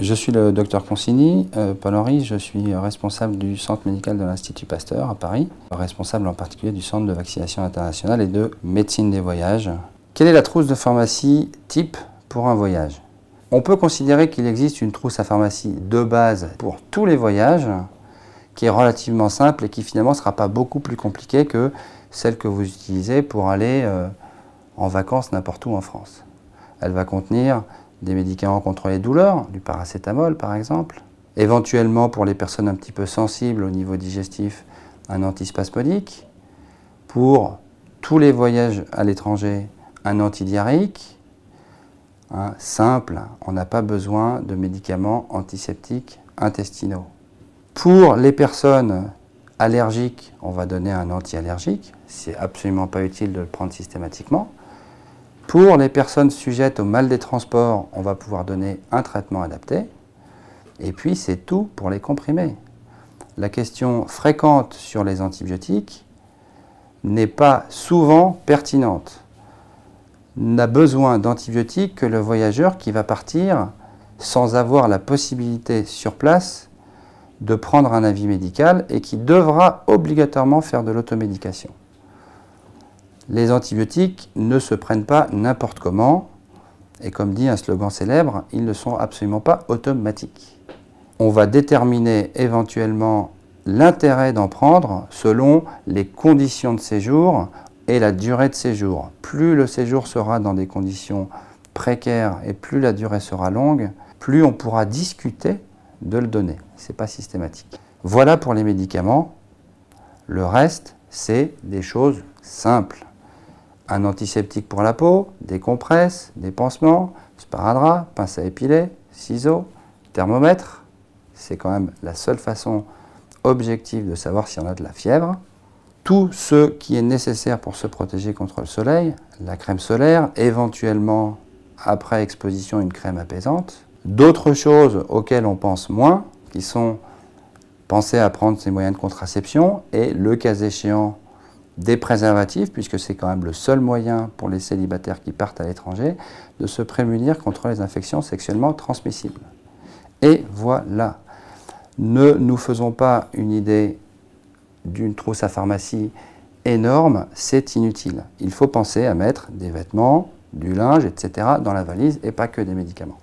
Je suis le docteur Consigny, Paul-Henri, je suis responsable du centre médical de l'Institut Pasteur à Paris, responsable en particulier du centre de vaccination internationale et de médecine des voyages. Quelle est la trousse de pharmacie type pour un voyage? On peut considérer qu'il existe une trousse à pharmacie de base pour tous les voyages, qui est relativement simple et qui finalement ne sera pas beaucoup plus compliquée que celle que vous utilisez pour aller en vacances n'importe où en France. Elle va contenir des médicaments contre les douleurs, du paracétamol par exemple, éventuellement pour les personnes un petit peu sensibles au niveau digestif, un antispasmodique, pour tous les voyages à l'étranger, un antidiarrhéique, simple, on n'a pas besoin de médicaments antiseptiques intestinaux. Pour les personnes allergiques, on va donner un anti-allergique, c'est absolument pas utile de le prendre systématiquement. Pour les personnes sujettes au mal des transports, on va pouvoir donner un traitement adapté. Et puis c'est tout pour les comprimés. La question fréquente sur les antibiotiques n'est pas souvent pertinente. N'a besoin d'antibiotiques que le voyageur qui va partir sans avoir la possibilité sur place de prendre un avis médical et qui devra obligatoirement faire de l'automédication. Les antibiotiques ne se prennent pas n'importe comment, et comme dit un slogan célèbre, ils ne sont absolument pas automatiques. On va déterminer éventuellement l'intérêt d'en prendre selon les conditions de séjour et la durée de séjour. Plus le séjour sera dans des conditions précaires et plus la durée sera longue, plus on pourra discuter de le donner. Ce n'est pas systématique. Voilà pour les médicaments. Le reste, c'est des choses simples. Un antiseptique pour la peau, des compresses, des pansements, sparadrap, pince à épiler, ciseaux, thermomètre. C'est quand même la seule façon objective de savoir si on a de la fièvre. Tout ce qui est nécessaire pour se protéger contre le soleil, la crème solaire, éventuellement après exposition une crème apaisante. D'autres choses auxquelles on pense moins, qui sont penser à prendre ses moyens de contraception et le cas échéant des préservatifs, puisque c'est quand même le seul moyen pour les célibataires qui partent à l'étranger de se prémunir contre les infections sexuellement transmissibles. Et voilà, ne nous faisons pas une idée d'une trousse à pharmacie énorme, c'est inutile. Il faut penser à mettre des vêtements, du linge, etc. dans la valise et pas que des médicaments.